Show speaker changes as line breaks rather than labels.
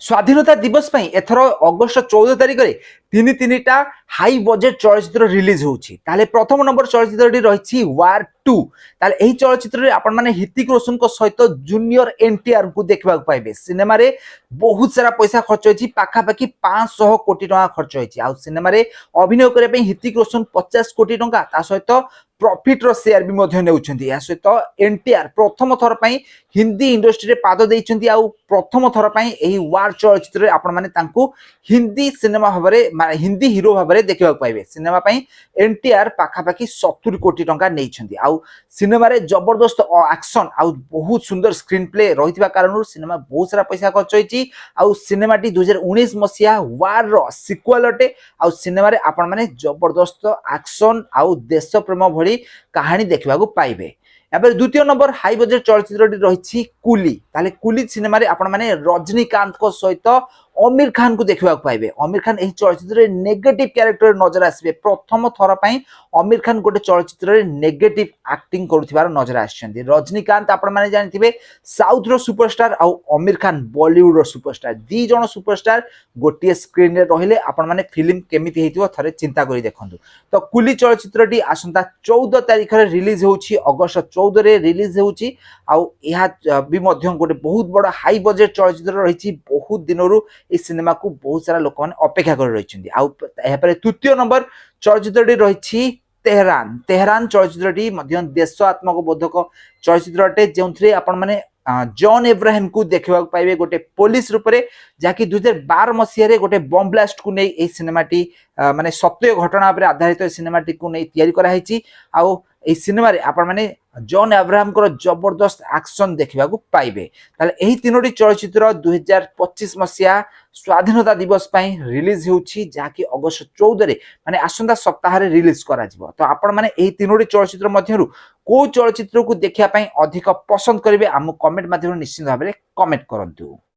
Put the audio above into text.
স্বাধীনতা দিবস পাই এথর অগস্ট 14 তারিখে তিনটা হাই বজেট চলচ্চিত্র রিলিজ হচ্ছে। তাহলে প্রথম নম্বর চলচ্চিত্রটি রয়েছে ওয়ার 2। তাহলে এই চলচ্চিত্রে আপন মানে হৃতিক রোশন সহিত জুনিয়র এনটিআর কু দেখা পাইবে। সিনেমারে বহুত সারা পয়সা খরচ হয়েছে, পাখাপাখি 500 কোটি টাকা খরচ হয়েছে। আউ সিনেমারে অভিনয় করা হৃতিক রোশন 50 কোটি টাকা, তা সহিত প্রফিটর সেয়ার বি মধ্য নেউছন্তি। এ সহিত এনটিআর প্রথম থর পাই হিন্দি ইন্ডস্ট্রি পাদ ଦେଇଛନ୍ତି। ଆଉ ପ୍ରଥମ ଥର ପାଇଁ ଏହି ୱାର ଚଳଚ୍ଚିତ୍ରରେ ଆପଣମାନେ ତାଙ୍କୁ ହିନ୍ଦୀ ସିନେମା ଭାବରେ ହିନ୍ଦୀ ହିରୋ ଭାବରେ ଦେଖିବାକୁ ପାଇବେ। ସିନେମା ପାଇଁ ଏନଟିଆର ପାଖାପାଖି 70 କୋଟି ଟଙ୍କା ନେଇଛନ୍ତି। ଆଉ ସିନେମାରେ ଜବରଦସ୍ତ ଆକ୍ସନ ଆଉ ବହୁତ ସୁନ୍ଦର ସ୍କ୍ରିନ୍ ପ୍ଲେ ରହିଥିବା କାରଣରୁ ସିନେମା ବହୁତ ସାରା ପଇସା ଖର୍ଚ୍ଚ ହେଇଛି। ଆଉ ସିନେମାଟି 2019 ମସିହା ୱାରର ସିକ୍ୱାଲ ଅଟେ। ଆଉ ସିନେମାରେ ଆପଣମାନେ ଜବରଦସ୍ତ ଆକ୍ସନ ଆଉ ଦେଶ ପ୍ରେମ ଭଳି କାହାଣୀ ଦେଖିବାକୁ ପାଇବେ। এবারে দ্বিতীয় নম্বর হাই বজেট চলচ্চিত্রটি রয়েছে কুলি। তাহলে কুলি সিনেমারে আপন মানে রজনীকান্ত সহিত অমির খান কু দেখা পাইবে। অমির খান এই চলচ্চিত্রে নেগেটিভ ক্যারেক্টর নজর আসবে। প্রথম থর পাই অমির খান গোটে চলচ্চিত্রে নেগেটিভ আক্টিং করুথিবার নজর আসছেন। রজনীকান্ত আপন মানে জানিথিবে সাউথ র সুপরস্টার, আউ অমির খান বলিউড র সুপরস্টার। ଦି ଜଣ ସୁପରଷ୍ଟାର ଗୋଟିଏ ସ୍କ୍ରିନ୍ରେ ରହିଲେ ଆପଣମାନେ ଫିଲ୍ମ କେମିତି ହେଇଥିବ ଥରେ ଚିନ୍ତା କରି ଦେଖନ୍ତୁ। ତ କୁଲି ଚଳଚ୍ଚିତ୍ରଟି ଆସନ୍ତା 14 ତାରିଖରେ ରିଲିଜ ହେଉଛି, ଅଗଷ୍ଟ 14ରେ ରିଲିଜ ହେଉଛି। ଆଉ ଏହା ବି ମଧ୍ୟ ଗୋଟେ ବହୁତ ବଡ଼ ହାଇ ବଜେଟ୍ ଚଳଚ୍ଚିତ୍ର ରହିଛି। ବହୁତ ଦିନରୁ এই সিনেমাକୁ ବହୁତ ସାରା ଲୋକମାନେ ଅପେକ୍ଷା କରି ରହିଛନ୍ତି। ଆଉ ଏହାପରେ ତୃତୀୟ ନମ୍ବର ଚଳଚ୍ଚିତ୍ରଟି ରହିଛି ତେହରାନ। ତେହରାନ ଚଳଚ୍ଚିତ୍ରଟି ମଧ୍ୟ ଦେଶ ଆତ୍ମବୋଧକ ଚଳଚ୍ଚିତ୍ର ଅଟେ, ଯେଉଁଥିରେ ଆପଣମାନେ ଜନ୍ ଏବ୍ରାହିମକୁ ଦେଖିବାକୁ ପାଇବେ ଗୋଟେ ପୋଲିସ ରୂପରେ, ଯାହାକି 2012 ମସିହାରେ ଗୋଟେ ବମ୍ ବ୍ଲାଷ୍ଟକୁ ନେଇ ଏହି ସିନେମାଟି ମାନେ ସତ୍ୟ ଘଟଣା ଉପରେ ଆଧାରିତ ଏହି ସିନେମାଟିକୁ ନେଇ ତିଆରି କରାଯାଇଛି। ଆଉ এই সিনেমাରେ ଆପଣମାନେ ଜନ୍ ଆବ୍ରାହାମଙ୍କର ଜବରଦସ୍ତ ଆକ୍ସନ ଦେଖିବାକୁ ପାଇବେ। ତାହେଲେ ଏହି ତିନୋଟି ଚଳଚ୍ଚିତ୍ର 2025 ମସିହା ସ୍ୱାଧୀନତା ଦିବସ ପାଇଁ ରିଲିଜ ହେଉଛି, ଯାହାକି ଅଗଷ୍ଟ 14ରେ ମାନେ ଆସନ୍ତା ସପ୍ତାହରେ ରିଲିଜ କରାଯିବ। ତ ଆପଣମାନେ ଏହି ତିନୋଟି ଚଳଚ୍ଚିତ୍ର ମଧ୍ୟରୁ କୋଉ ଚଳଚ୍ଚିତ୍ରକୁ ଦେଖିବା ପାଇଁ ଅଧିକ ପସନ୍ଦ କରିବେ ଆମକୁ କମେଣ୍ଟ ମାଧ୍ୟମରେ ନିଶ୍ଚିତ ଭାବରେ କମେଣ୍ଟ କରନ୍ତୁ।